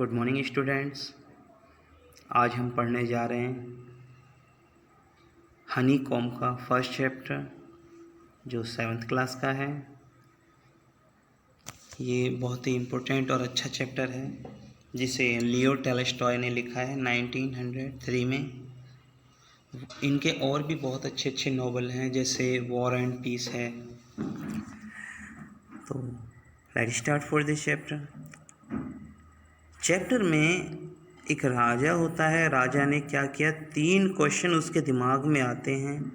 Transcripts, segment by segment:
Good morning students. आज हम पढ़ने जा रहे हैं हनी कॉम का फर्स्ट चैप्टर जो 7th क्लास का है। ये बहुत ही इम्पोर्टेंट और अच्छा चैप्टर है जिसे लियो टॉल्स्टॉय ने लिखा है 1903 में। इनके और भी बहुत अच्छे अच्छे नॉवल हैं जैसे वॉर एंड पीस है। तो let's start for this chapter में एक राजा होता है। राजा ने क्या किया, 3 क्वेश्चन उसके दिमाग में आते हैं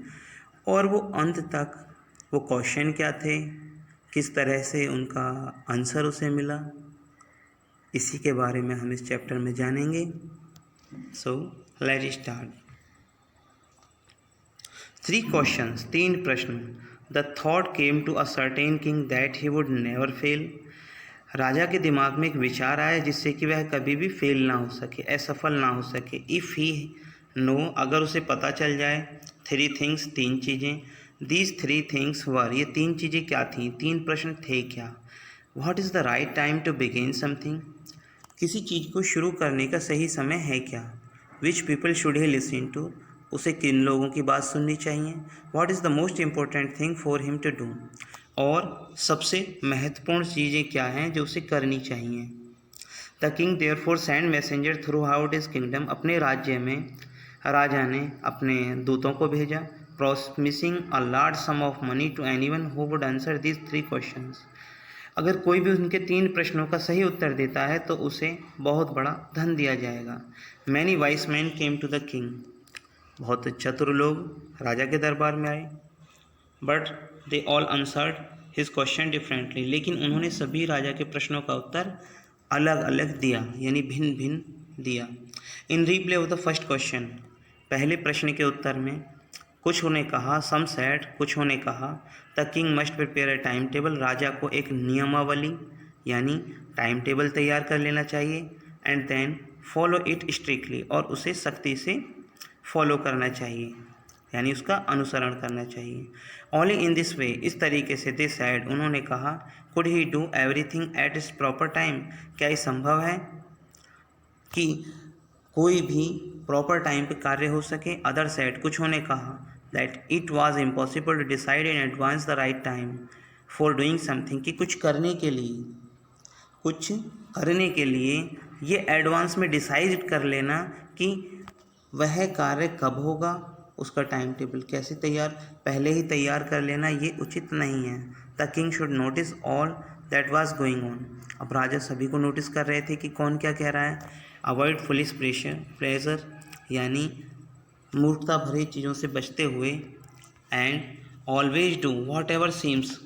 और वो अंत तक वो क्वेश्चन क्या थे, किस तरह से उनका आंसर उसे मिला, इसी के बारे में हम इस चैप्टर में जानेंगे। So let's start. 3 क्वेश्चंस, 3 प्रश्न। The thought came to a certain king that he would never fail. राजा के दिमाग में एक विचार आया जिससे कि वह कभी भी फेल ना हो सके, असफल ना हो सके। इफ़ ही नो, अगर उसे पता चल जाए, 3 थिंग्स, 3 चीज़ें। दीज 3 थिंग्स वर, ये 3 चीज़ें क्या थीं, 3 प्रश्न थे क्या। What is the right time to begin something, किसी चीज़ को शुरू करने का सही समय है क्या। Which people should he listen to, उसे किन लोगों की बात सुननी चाहिए। What is the most important thing for him to do, और सबसे महत्वपूर्ण चीज़ें क्या हैं जो उसे करनी चाहिए। The king therefore send messenger throughout his kingdom, अपने राज्य में राजा ने अपने दूतों को भेजा। Promising a large sum of money to anyone who would answer these 3 questions, अगर कोई भी उनके 3 प्रश्नों का सही उत्तर देता है तो उसे बहुत बड़ा धन दिया जाएगा। Many wise man came to the king, बहुत चतुर लोग राजा के दरबार में आए। But they all answered his question differently, लेकिन उन्होंने सभी राजा के प्रश्नों का उत्तर अलग अलग दिया, यानी भिन्न भिन्न दिया। इन reply off the first question, पहले प्रश्न के उत्तर में कुछ ने कहा, सम सेड, कुछ ने कहा, the king must prepare a time table, राजा को एक नियमावली यानी टाइम टेबल तैयार कर लेना चाहिए। And then follow it strictly, और उसे सख्ती से फॉलो करना चाहिए, यानी उसका अनुसरण करना चाहिए। ओनली इन दिस वे, इस तरीके से, दे सैड, उन्होंने कहा, could he do everything at its proper time, क्या ये संभव है कि कोई भी प्रॉपर टाइम पे कार्य हो सके। अदर सैड, कुछ ने कहा, that it was impossible to decide in advance the right time for doing something, कि कुछ करने के लिए ये एडवांस में डिसाइड कर लेना कि वह कार्य कब होगा, उसका टाइम टेबल कैसे पहले ही तैयार कर लेना, ये उचित नहीं है। The king should notice all that was going on, अब राजा सभी को नोटिस कर रहे थे कि कौन क्या कह रहा है। अवॉइड फुलिश प्लेजर, यानी मूर्खता भरी चीज़ों से बचते हुए। And always do what ever seems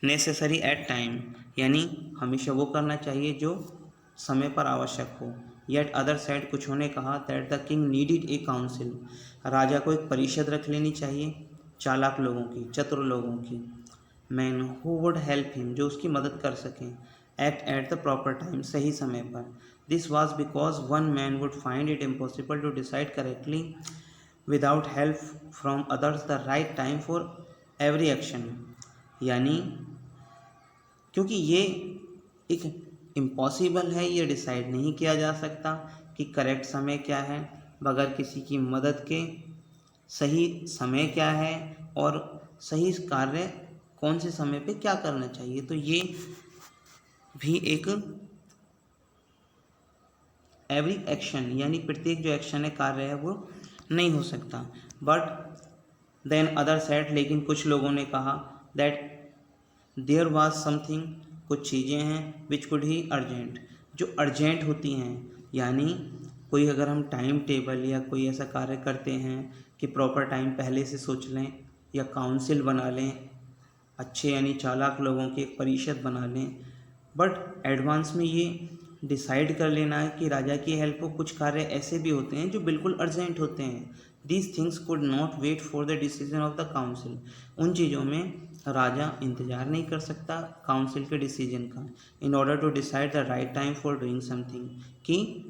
necessary at time, यानी हमेशा वो करना चाहिए जो समय पर आवश्यक हो। येट अदर साइड, कुछ ने कहा, that the king needed a council, राजा को एक परिषद रख लेनी चाहिए चालाक लोगों की, चतुर लोगों की। Man who would help him, जो उसकी मदद कर सकें। Act at the proper time, सही समय पर। This was because one man would find it impossible to decide correctly without help from others the right time for every action, यानी क्योंकि ये एक इम्पॉसिबल है, ये डिसाइड नहीं किया जा सकता कि करेक्ट समय क्या है बगैर किसी की मदद के, सही समय क्या है और सही कार्य कौन से समय पे क्या करना चाहिए। तो ये भी एक एवरी एक्शन, यानी प्रत्येक जो एक्शन है, कार्य है, वो नहीं हो सकता। बट देन अदर सेड, लेकिन कुछ लोगों ने कहा, दैट देयर वाज समथिंग, कुछ चीज़ें हैं, विच कुड ही अर्जेंट, जो अर्जेंट होती हैं, यानी कोई अगर हम टाइम टेबल या कोई ऐसा कार्य करते हैं कि प्रॉपर टाइम पहले से सोच लें या काउंसिल बना लें, अच्छे यानी चालाक लोगों की एक परिषद बना लें, बट एडवांस में ये डिसाइड कर लेना है कि राजा की हेल्प हो। कुछ कार्य ऐसे भी होते हैं जो बिल्कुल अर्जेंट होते हैं। These things could not wait for the decision of the council, उन चीज़ों में राजा इंतज़ार नहीं कर सकता काउंसिल के डिसीजन का। In order to decide the right time for doing something, कि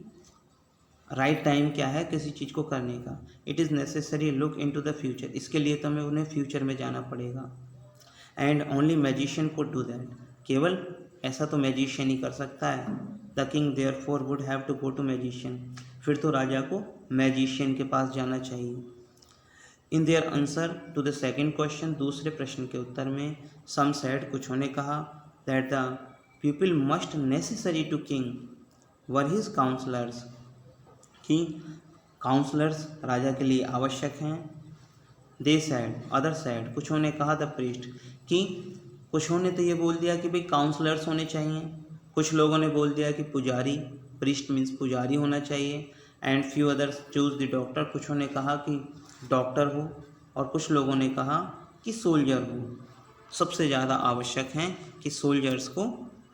राइट टाइम क्या है किसी चीज़ को करने का। It is necessary look into the future, इसके लिए तो हमें उन्हें फ्यूचर में जाना पड़ेगा। And only magician could do that, केवल ऐसा तो मैजिशियन ही कर सकता है। The king therefore would have to go to magician, फिर तो राजा को मैजिशियन के पास जाना चाहिए। In their answer to the second question, दूसरे प्रश्न के उत्तर में, सम सेड, कुछों ने कहा, that the people must necessary to king were his counsellors, कि काउंसलर्स राजा के लिए आवश्यक हैं। दे सैड, अदर सैड, कुछों ने कहा, द प्रीस्ट, कि कुछों ने तो ये बोल दिया कि भाई काउंसलर्स होने चाहिए, कुछ लोगों ने बोल दिया कि पुजारी, प्रीस्ट मीन्स पुजारी होना चाहिए। And few others choose the doctor, कुछों ने कहा कि डॉक्टर हो, और कुछ लोगों ने कहा कि सोल्जर हो। सबसे ज़्यादा आवश्यक हैं कि सोल्जर्स को,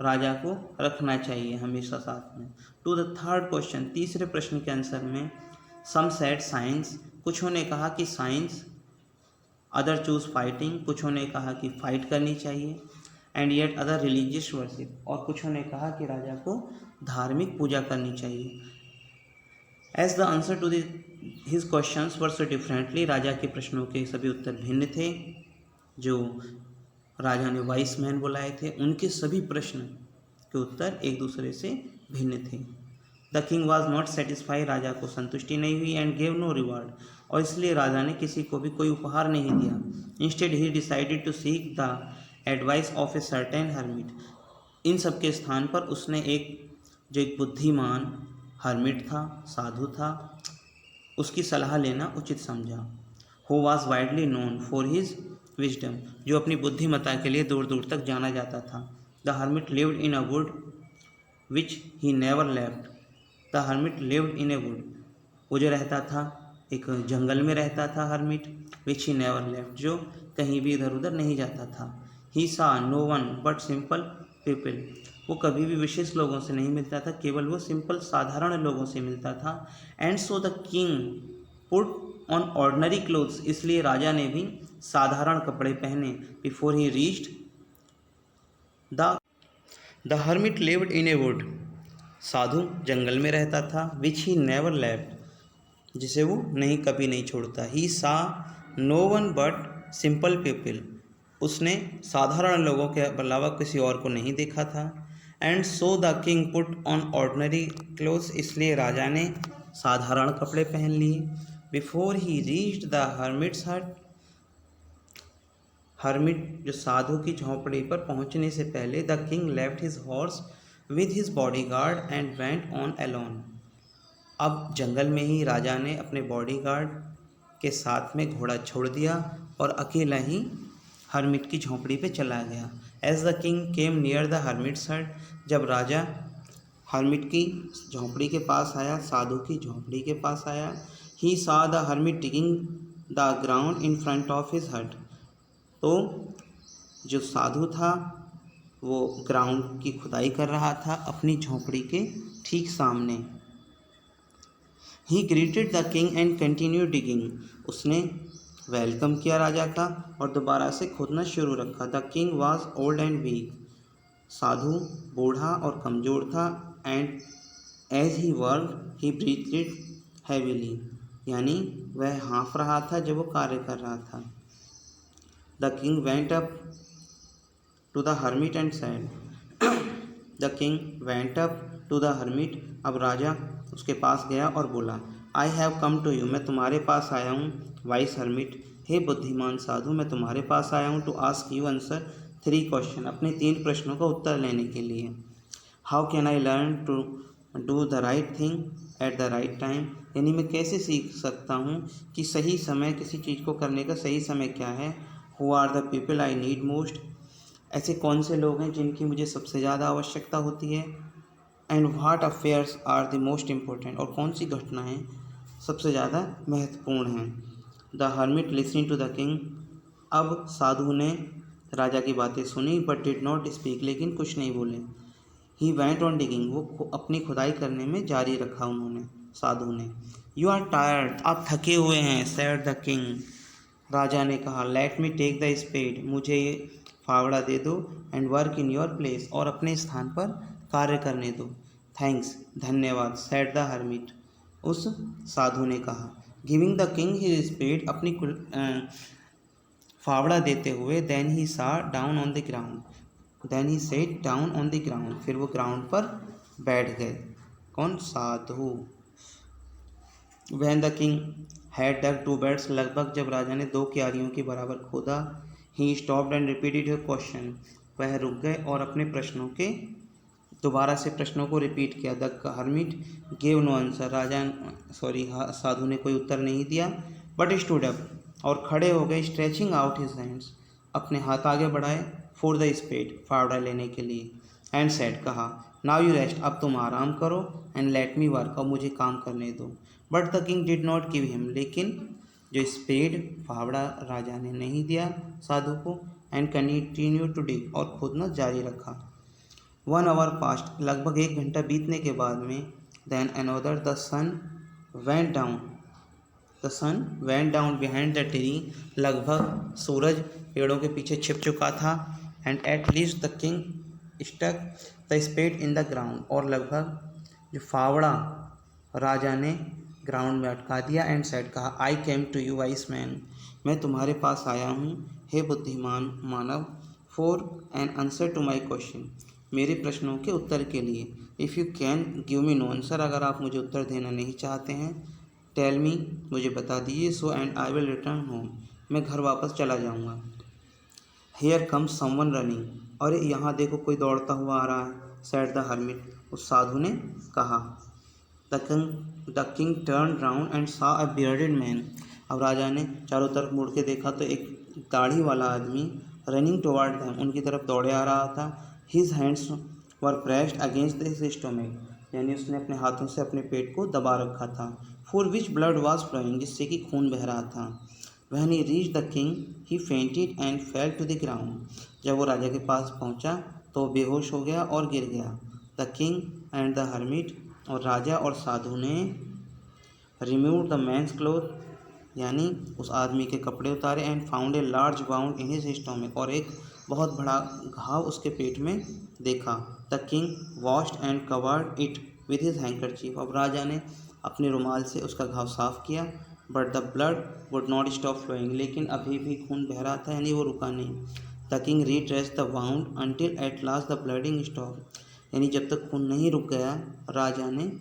राजा को रखना चाहिए हमेशा साथ में। टू द थर्ड क्वेश्चन, तीसरे प्रश्न के आंसर में, सम सेड साइंस, कुछों ने कहा कि साइंस, अदर चूज फाइटिंग, कुछों ने कहा कि फाइट करनी चाहिए। And yet other religious worship, और कुछों ने कहा कि राजा को धार्मिक पूजा करनी चाहिए। As the answer to his questions were so differently, राजा के प्रश्नों के सभी उत्तर भिन्न थे। जो राजा ने वाइस मैन बुलाए थे उनके सभी प्रश्न के उत्तर एक दूसरे से भिन्न थे। The king was not satisfy, राजा को संतुष्टि नहीं हुई। एंड गेव नो रिवार्ड, और इसलिए राजा ने किसी को भी कोई उपहार नहीं दिया। Instead he decided to seek the advice of a certain hermit, इन सब के स्थान पर उसने एक बुद्धिमान हर्मिट था, साधु था, उसकी सलाह लेना उचित समझा। Who was widely known for his wisdom, जो अपनी बुद्धिमत्ता के लिए दूर दूर तक जाना जाता था। The hermit lived in a would which he never left, the hermit lived in a would, वो जो रहता था एक जंगल में रहता था hermit, which he never left, जो कहीं भी इधर उधर नहीं जाता था। He saw no one but simple people, वो कभी भी विशेष लोगों से नहीं मिलता था, केवल वो सिंपल साधारण लोगों से मिलता था। And so the king put on ordinary clothes, इसलिए राजा ने भी साधारण कपड़े पहने। Before he reached the hermit lived in a wood, साधु जंगल में रहता था। विच ही नेवर लेफ्ट, जिसे वो कभी नहीं छोड़ता। He saw no one but simple people, उसने साधारण लोगों के अलावा किसी और को नहीं देखा था। And so the king put on ordinary clothes, इसलिए राजा ने साधारण कपड़े पहन लिए। Before he reached the hermit's हट, हर्मिट जो साधु की झोंपड़ी पर पहुंचने से पहले, the king left his horse with his bodyguard and went on alone, अब जंगल में ही राजा ने अपने बॉडीगार्ड के साथ में घोड़ा छोड़ दिया और अकेला ही हर्मिट की झोंपड़ी पे चला गया। As the king came near the hermit's hut, जब राजा हर्मिट की झोंपड़ी के पास आया, साधु की झोंपड़ी के पास आया, ही सा the hermit digging the ground in front of his हट, तो जो साधु था वो ग्राउंड की खुदाई कर रहा था अपनी झोंपड़ी के ठीक सामने। He greeted the king and continue digging, उसने वेलकम किया राजा का और दोबारा से खोदना शुरू रखा। The king was old and weak, साधु बूढ़ा और कमज़ोर था। And as he work he breathed heavily, यानी वह हाँफ रहा था जब वो कार्य कर रहा था। The king went up to the hermit and said, the king went up to the hermit, अब राजा उसके पास गया और बोला, I have come to you, मैं तुम्हारे पास आया हूँ। वाइस हर्मिट, हे बुद्धिमान साधु, मैं तुम्हारे पास आया हूँ। To ask you answer 3 questions, अपने 3 प्रश्नों का उत्तर लेने के लिए। How can I learn to do the right thing at the right time, यानी मैं कैसे सीख सकता हूँ कि सही समय, किसी चीज़ को करने का सही समय क्या है। Who are the people I need most, ऐसे कौन से लोग हैं जिनकी मुझे सबसे ज़्यादा आवश्यकता होती है। And what affairs are the most important, और कौन सी घटनाएं सबसे ज़्यादा महत्वपूर्ण हैं। The hermit listening to the king, अब साधु ने राजा की बातें सुनी, बट डिड नॉट स्पीक, लेकिन कुछ नहीं बोले। ही वेंट ऑन डिगिंग, वो अपनी खुदाई करने में जारी रखा उन्होंने, साधु ने। यू आर टायर्ड, आप थके हुए हैं। सैड द किंग, राजा ने कहा। Let me take the spade, मुझे ये फावड़ा दे दो। And work in your place, और अपने स्थान पर कार्य करने दो। थैंक्स, धन्यवाद। सैड द हर्मिट, उस साधु ने कहा। Giving the king his spade, अपनी फावड़ा देते हुए। Then he sat down on the ground, then he set down on the ground, फिर वो ग्राउंड पर बैठ गए। कौन? साधु। When the king had dug 2 beds, लगभग जब राजा ने 2 क्यारियों के बराबर खोदा, he stopped and repeated his question, वह रुक गए और अपने प्रश्नों के दोबारा से प्रश्नों को रिपीट किया। The hermit gave no answer, साधु ने कोई उत्तर नहीं दिया। बट स्टूड अप, और खड़े हो गए। स्ट्रेचिंग आउट हिज हैंड्स, अपने हाथ आगे बढ़ाए। फॉर द स्पेड, फावड़ा लेने के लिए। एंड सेड, कहा, नाउ यू रेस्ट, अब तुम आराम करो। एंड लेट मी वर्क, अब मुझे काम करने दो। But the king did not give him, लेकिन जो स्पेड फावड़ा राजा ने नहीं दिया साधु को। एंड कंटिन्यू टू डिग, और खोदना जारी रखा। 1 hour पास्ट, लगभग 1 घंटा बीतने के बाद में। Then another, the sun went down behind the tree, लगभग सूरज पेड़ों के पीछे छिप चुका था। And at least the king stuck the spade in the ground, और लगभग जो फावड़ा राजा ने ग्राउंड में अटका दिया। एंड सेड, कहा, I came to you wise man, मैं तुम्हारे पास आया हूँ हे बुद्धिमान मानव। For an answer to my question, मेरे प्रश्नों के उत्तर के लिए। If you can give me no answer, अगर आप मुझे उत्तर देना नहीं चाहते हैं, टेल मी, मुझे बता दीजिए। So and I will return home, मैं घर वापस चला जाऊँगा। हेयर कम्स समवन रनिंग, और यहाँ देखो कोई दौड़ता हुआ आ रहा है। सेड द हर्मिट, उस साधु ने कहा। The king turn round and saw a bearded man, अब राजा ने चारों तरफ मुड़ के देखा तो एक दाढ़ी वाला आदमी रनिंग टुवर्ड देम, उनकी तरफ दौड़े आ रहा था। His hands were pressed against his stomach, यानी उसने अपने हाथों से अपने पेट को दबा रखा था। For which blood was flowing, जिससे कि खून बह रहा था। When he reach the king he fainted and fell to the ground, जब वो राजा के पास पहुंचा तो वो बेहोश हो गया और गिर गया। The king and the hermit, और राजा और साधु ने रिमूव द मैंस क्लोथ, यानी उस आदमी के कपड़े उतारे। And found a large bound in his stomach, और एक बहुत बड़ा घाव उसके पेट में देखा। The king washed and covered it with his handkerchief, अब राजा ने अपने रुमाल से उसका घाव साफ किया। But the blood would not stop flowing, लेकिन अभी भी खून बह रहा था, यानी वो रुका नहीं। The king redressed the wound until at last the bleeding stop, यानी जब तक खून नहीं रुक गया, राजा ने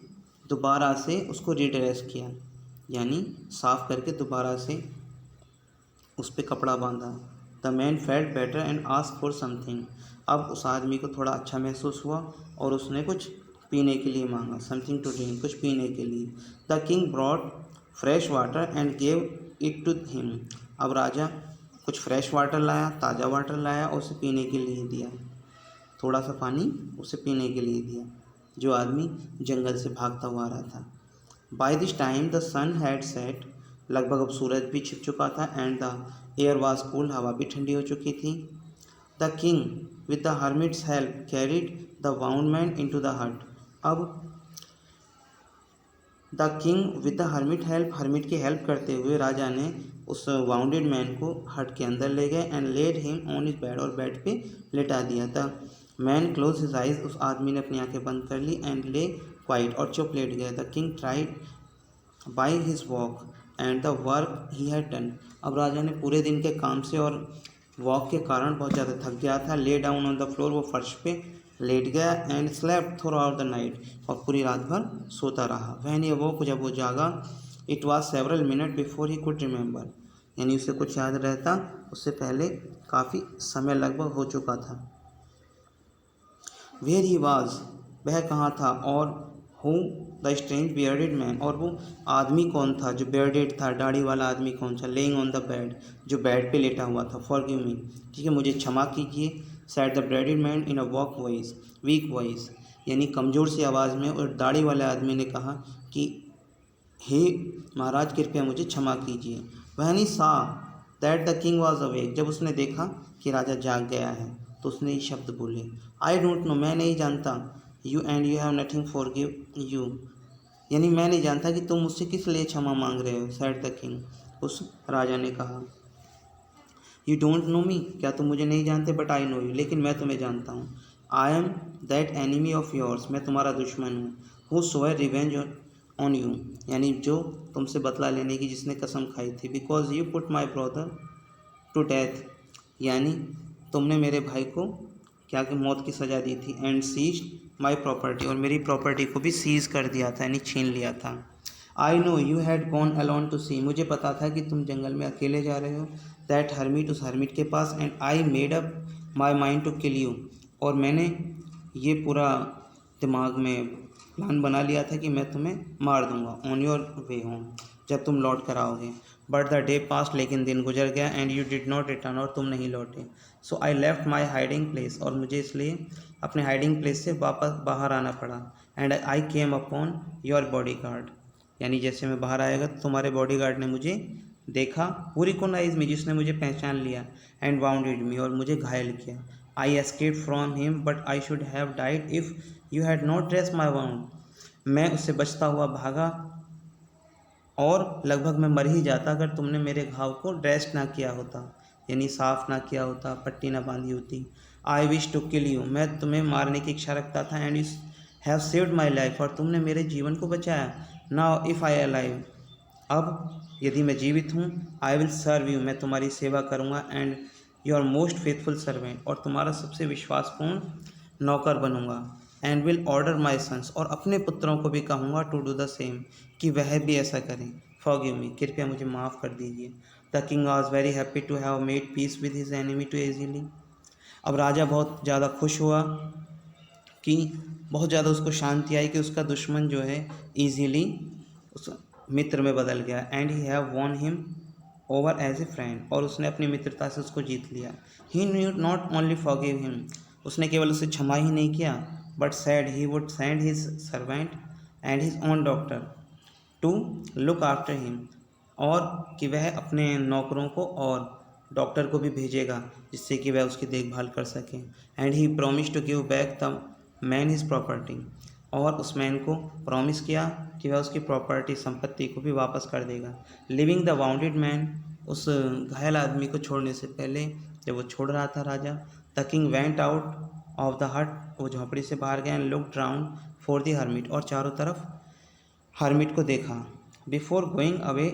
दोबारा से उसको रीड्रेस किया, यानी साफ करके दोबारा से उस पर कपड़ा बांधा। The man felt better and ask for something, अब उस आदमी को थोड़ा अच्छा महसूस हुआ और उसने कुछ पीने के लिए मांगा। समथिंग टू ड्रिंक, कुछ पीने के लिए। The king brought fresh water and gave it to him, अब राजा कुछ फ्रेश वाटर लाया, ताज़ा वाटर लाया और उसे पीने के लिए दिया। थोड़ा सा पानी उसे पीने के लिए दिया, जो आदमी जंगल से भागता हुआ आ रहा था। By this time the sun had set, लगभग अब सूरज भी छिप चुका था। And the air was cool, हवा भी ठंडी हो चुकी थी। The king with the hermit's help carried the wound man into the hut, अब the king with the hermit help, hermit की हेल्प करते हुए राजा ने उस वाउंडेड मैन को हट के अंदर ले गए। And laid him on his bed, और बेड पे लेटा दिया। The man close his eyes, उस आदमी ने अपनी आंखें बंद कर ली। एंड ले क्वाइट, और चुप लेट गया। The king tried by his walk and the work he had done, अब राजा ने पूरे दिन के काम से और वॉक के कारण बहुत ज़्यादा थक गया था। Lay down on the floor, वो फर्श पे लेट गया। And slept through out the night, और पूरी रात भर सोता रहा। वह नहीं वो जब वो जागा, it was several minute before he could remember, यानी उसे कुछ याद रहता, उससे पहले काफ़ी समय लगभग हो चुका था। वेयर ही वॉज, वह कहाँ था। और who the strange bearded man, और वो आदमी कौन था जो बियर्डेड था, दाढ़ी वाला आदमी कौन था। लेइंग ऑन द बेड, जो बेड पे लेटा हुआ था। फॉरगिव मी, ठीक है, मुझे क्षमा कीजिए। Sad the bearded man in a week voice, यानी कमज़ोर सी आवाज़ में, और दाढ़ी वाले आदमी ने कहा कि हे महाराज, कृपया मुझे क्षमा कीजिए। वह नहीं सा that the king was awake, जब उसने देखा कि राजा जाग गया है तो उसने ये शब्द बोले, आई डोंट नो, मैं नहीं जानता। You and you have nothing forgive you, यानी मैं नहीं जानता कि तुम मुझसे किस लिए क्षमा मांग रहे हो। सैड द किंग, उस राजा ने कहा। यू डोंट नो मी, क्या तुम मुझे नहीं जानते। बट आई नो यू, लेकिन मैं तुम्हें जानता हूँ। I am that enemy of yours, मैं तुम्हारा दुश्मन हूँ। Who swear revenge on you, यानी जो तुमसे बदला लेने की जिसने कसम खाई थी। Because you put my brother to death, यानी तुमने मेरे भाई को क्या कि मौत की सज़ा दी थी। एंड सीज्ड माई प्रॉपर्टी, और मेरी प्रॉपर्टी को भी सीज कर दिया था, यानी छीन लिया था। I know you had gone alone to see, मुझे पता था कि तुम जंगल में अकेले जा रहे हो। दैट हर्मिट, उस हर्मिट के पास। And I made up my mind to kill you, और मैंने ये पूरा दिमाग में प्लान बना लिया था कि मैं तुम्हें मार दूंगा ऑन योर वे होम, जब तुम लौट कर आओगे। बट द डे पास्ट, लेकिन दिन गुजर गया। And you did not return, और तुम नहीं लौटे। So I left my hiding place, और मुझे इसलिए अपने हाइडिंग प्लेस से वापस बाहर आना पड़ा। And I came upon your body guard, यानी जैसे मैं बाहर आएगा तो तुम्हारे बॉडी गार्ड ने मुझे देखा, हु रिकॉग्नाइज मी, जिसने मुझे पहचान लिया। एंड वाउंडेड मी, और मुझे घायल किया। I escaped from him but I should have died if you had not dress my wound, मैं उससे बचता हुआ भागा और लगभग मैं मर ही जाता अगर तुमने मेरे घाव को ड्रेस ना किया होता, यानी साफ़ ना किया होता, पट्टी ना बांधी होती। I wish to kill you, मैं तुम्हें मारने की इच्छा रखता था। And you have saved my life, और तुमने मेरे जीवन को बचाया। नाउ इफ़ आई अलाइव, अब यदि मैं जीवित हूँ, आई विल सर्व यू, मैं तुम्हारी सेवा करूँगा। And your most faithful servant, और तुम्हारा सबसे विश्वासपूर्ण नौकर बनूंगा। And will order my sons, और अपने पुत्रों को भी कहूँगा टू डू द सेम, कि वह भी ऐसा करें। फॉरगिव मी, कृपया मुझे माफ़ कर दीजिए। The king was very happy to have made peace with his enemy too easily, अब राजा बहुत ज़्यादा खुश हुआ कि बहुत ज़्यादा उसको शांति आई कि उसका दुश्मन जो है ईजीली उस मित्र में बदल गया। And he have won him over as a friend, और उसने अपनी मित्रता से उसको जीत लिया। He knew not only forgive him, उसने केवल उसे क्षमा ही नहीं किया, but said he would send his servant and his own doctor to look after him, और कि वह अपने नौकरों को और डॉक्टर को भी भेजेगा जिससे कि वह उसकी देखभाल कर सके। And he promise to give back the man his property, और उस मैन को प्रॉमिस किया कि वह उसकी प्रॉपर्टी, संपत्ति को भी वापस कर देगा। लिविंग द वाउंडेड मैन, उस घायल आदमी को छोड़ने से पहले जब वो छोड़ रहा था राजा, the king went out of the hut, वो झोंपड़ी से बाहर गया। And looked round for the hermit, और चारों तरफ हर्मिट को देखा। बिफोर गोइंग अवे,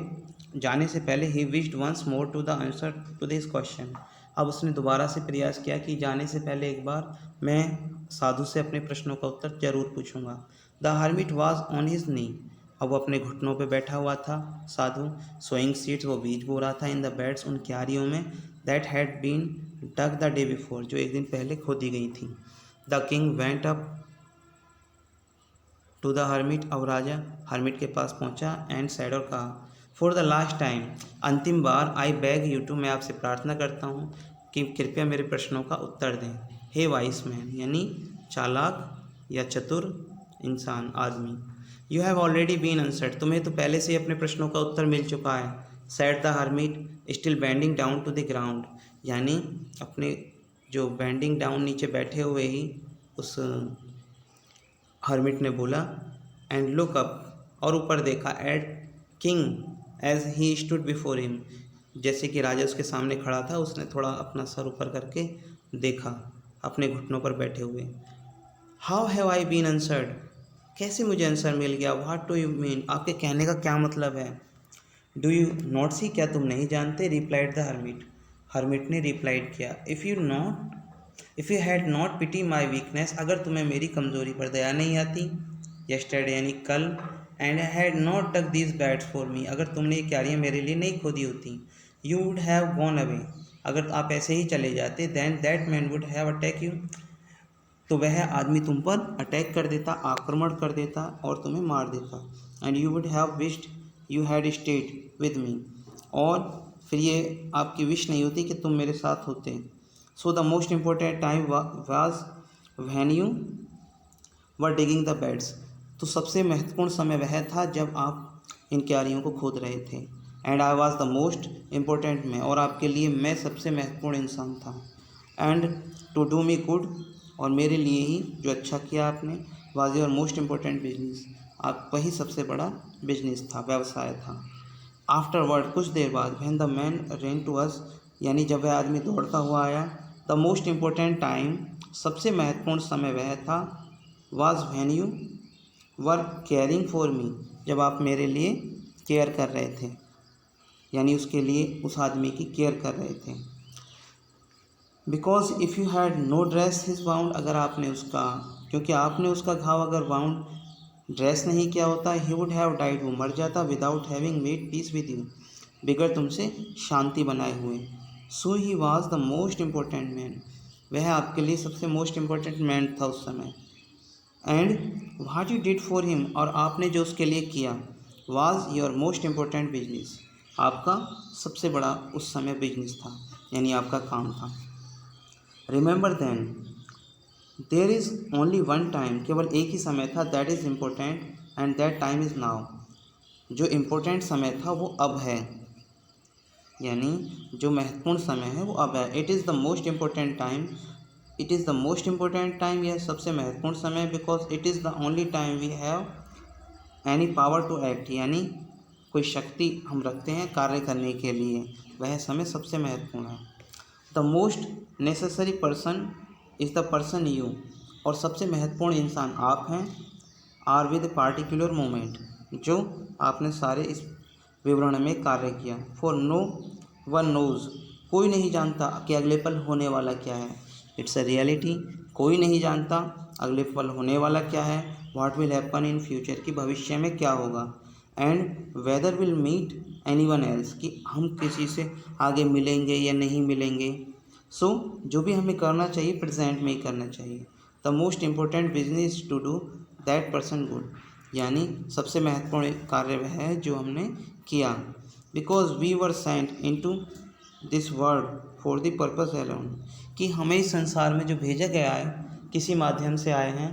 जाने से पहले he wished once more to the answer to this question, अब उसने दोबारा से प्रयास किया कि जाने से पहले एक बार मैं साधु से अपने प्रश्नों का उत्तर जरूर पूछूंगा। The hermit was on his knee, अब वो अपने घुटनों पे बैठा हुआ था साधु। सोइंग सीड्स, वो बीज बो रहा था। इन द बेड्स, उन क्यारियों में। That had been dug the day before, जो एक दिन पहले खोदी गई थी। The king went up to the hermit, अब राजा हर्मिट के पास पहुंचा। एंड सैड, और कहा, फॉर द लास्ट टाइम, अंतिम बार, आई बैग यू टू, मैं आपसे प्रार्थना करता हूँ कि कृपया मेरे प्रश्नों का उत्तर दें। हे वाइस मैन, यानी चालाक या चतुर इंसान, आदमी। You have already been answered, तुम्हें तो पहले से ही अपने प्रश्नों का उत्तर मिल चुका है। Said the hermit still bending down to the ground, यानी अपने जो बेंडिंग डाउन, नीचे बैठे हुए ही उस हर्मिट ने बोला। एंड लुक अप, और ऊपर देखा। At king as he stood before him, जैसे कि राजा उसके सामने खड़ा था, उसने थोड़ा अपना सर ऊपर करके देखा अपने घुटनों पर बैठे हुए। How have I been answered, कैसे मुझे आंसर मिल गया। व्हाट डू यू मीन, आपके कहने का क्या मतलब है। डू यू नॉट सी, क्या तुम नहीं जानते। रिप्लाइड द हर्मिट, हर्मिट ने रिप्लाइड किया। If you had not pity my weakness, अगर तुम्हें मेरी कमज़ोरी पर दया नहीं आती। यस्टरडे, यानी कल। And had not dug these beds for me, अगर तुमने ये क्यारियाँ मेरे लिए नहीं खोदी होती। You would have gone away, अगर आप ऐसे ही चले जाते। Then that man would have attack you, तो वह आदमी तुम पर अटैक कर देता, आक्रमण कर देता और तुम्हें मार देता। And you would have wished you had stayed with me, और फिर ये आपकी विश नहीं होती कि तुम मेरे साथ होते। So the most important time was when you were digging the beds, तो सबसे महत्वपूर्ण समय वह था जब आप इन क्यारियों को खोद रहे थे। And I was the most important man, और आपके लिए मैं सबसे महत्वपूर्ण इंसान था। And to do me good, और मेरे लिए ही जो अच्छा किया आपने। Was your most important business, आप वही सबसे बड़ा बिजनेस था, व्यवसाय था। आफ्टरवर्ड, कुछ देर बाद, when the man ran to us, यानी जब वह आदमी दौड़ता हुआ आया। द मोस्ट इम्पोर्टेंट टाइम, सबसे महत्वपूर्ण समय वह था। Was when you were caring for me, जब आप मेरे लिए केयर कर रहे थे, यानी उसके लिए, उस आदमी की केयर कर रहे थे। Because if you had no dress his wound, अगर आपने उसका क्योंकि आपने उसका घाव अगर वाउंड ड्रेस नहीं किया होता, ही वुड हैव डाइड, वो मर जाता, without having made peace with you, बिगड़ तुमसे शांति बनाए हुए। So he was the most important man, वह आपके लिए सबसे मोस्ट इम्पोर्टेंट मैन था उस समय। And what you did for him, और आपने जो उसके लिए किया, was your most important business, आपका सबसे बड़ा उस समय बिजनेस था, यानी आपका काम था। Remember then there is only one time, केवल एक ही समय था, that is important and that time is now, जो इम्पोर्टेंट समय था वो अब है, यानी जो महत्वपूर्ण समय है वो अब है। It is the most important time, it is the most important time, यह सबसे महत्वपूर्ण समय, because it is the only time we have any power to act, यानी कोई शक्ति हम रखते हैं कार्य करने के लिए, वह समय सबसे महत्वपूर्ण है। The most necessary person is the person you, और सबसे महत्वपूर्ण इंसान आप हैं, आर विद पार्टिकुलर मोमेंट, जो आपने सारे इस विवरण में कार्य किया। फॉर नो वन नोज, कोई नहीं जानता कि अगले पल होने वाला क्या है। इट्स अ रियलिटी, कोई नहीं जानता अगले पल होने वाला क्या है। What will happen in future, कि भविष्य में क्या होगा। And whether will meet anyone else, कि हम किसी से आगे मिलेंगे या नहीं मिलेंगे। सो जो भी हमें करना चाहिए प्रेजेंट में ही करना चाहिए। The most important business to do that person good, यानी सबसे महत्वपूर्ण कार्य वह है जो हमने किया। Because we were sent into this world for the purpose alone, कि हमें इस संसार में जो भेजा गया है किसी माध्यम से आए हैं,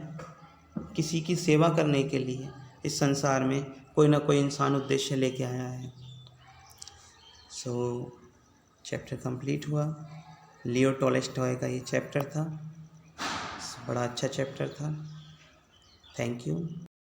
किसी की सेवा करने के लिए। इस संसार में कोई ना कोई इंसान उद्देश्य लेके आया है। सो चैप्टर कंप्लीट हुआ। लियो टॉलस्टॉय का ये चैप्टर था, बड़ा अच्छा चैप्टर था। Thank you.